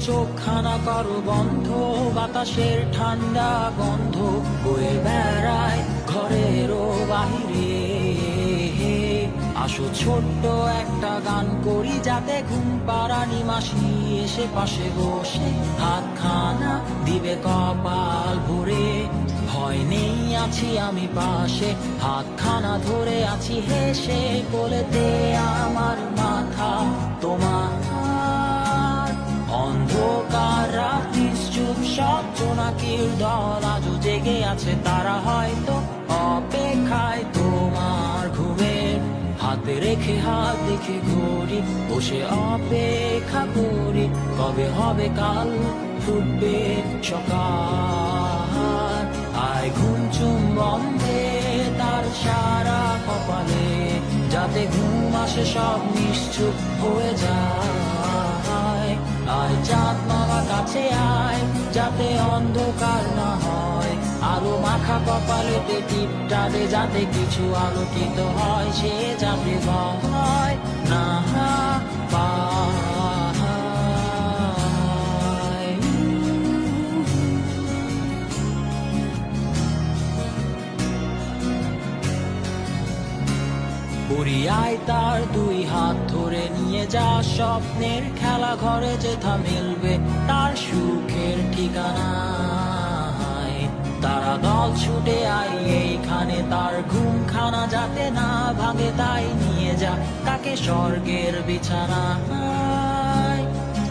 চোখখানা করো বন্ধ, বাতাসের ঠান্ডা গন্ধ বয়ে বেড়ায় ঘরেরও বাহিরে। আসো ছোট্ট একটা গান করি, যাতে ঘুম পাড়ানি মাসি এসে পাশে বসে হাতখানা দিবে কপাল ভরে। ভয় নেই, আছি আমি পাশে, হাতখানা ধরে আছি হেসে, বলেতে আমার মাথা তোমার। অন্ধকার রাত নিশ্চুপ, সব জোনাকির দল আজও জেগে আছে, তারা হয়তো অপেক্ষায় তোমার ঘুমের। হাতে রেখে হাত দেখে ঘড়ি, বসে অপেক্ষা করি, কবে হবে কাল, ফুটবে সকাল। আয় ঘুম চুম্বন দে তার সারা কপালে, যাতে ঘুম আসে সব নিশ্চুপ হয়ে যায়। আয় চাঁদ মামা কাছে আয়, যাতে অন্ধকার না হয়, আলো মাখা কপালেতে টিপটা দে, যাতে কিছু আলোকিত হয়, সে যাতে ভয় না পায়। পুরিয়ায় তার দুই হাত ধরে নিয়ে যা, স্বপ্নের খেলা ঘরে যেথা মিলবে তার সুখের ঠিকানা। তারা দল ছুটে আই এইখানে, তার ঘুমখানা যাতে না ভাঙে, তাই নিয়ে যা তাকে স্বর্গের বিছানায়।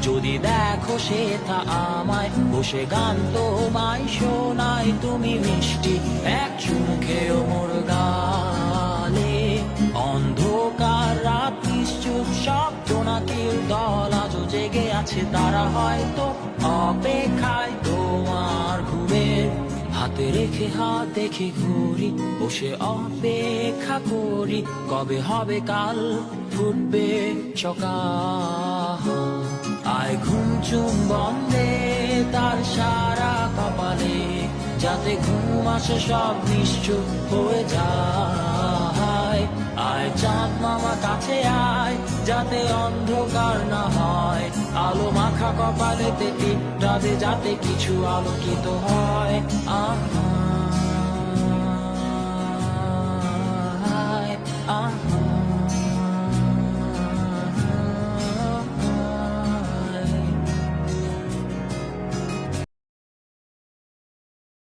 যদি দেখো সে তা আমায় বসে গান তোমায় শোনায়, তুমি মিষ্টি এক চুমু খেয়েও মোর গালে। অন্ধকার রাত নিশ্চুপ, সব জোনাকির দল আজও জেগে আছে, তারা হয়তো অপেক্ষায় তোমার ঘুমের। হাতে রেখে হাত দেখে ঘুরি, বসে অপেক্ষা করি, কবে হবে কাল, ফুটবে সকাল। আয় ঘুম চুম্বন দে তার সারা কপালে, যাতে ঘুম আসে সব নিশ্চুপ হয়ে যায়। আয় চাঁদ মামা কাছে আয়, যাতে অন্ধকার না হয়, আলো মাখা কপালেতে টিপটা দে, যাতে কিছু আলোকিত হয়।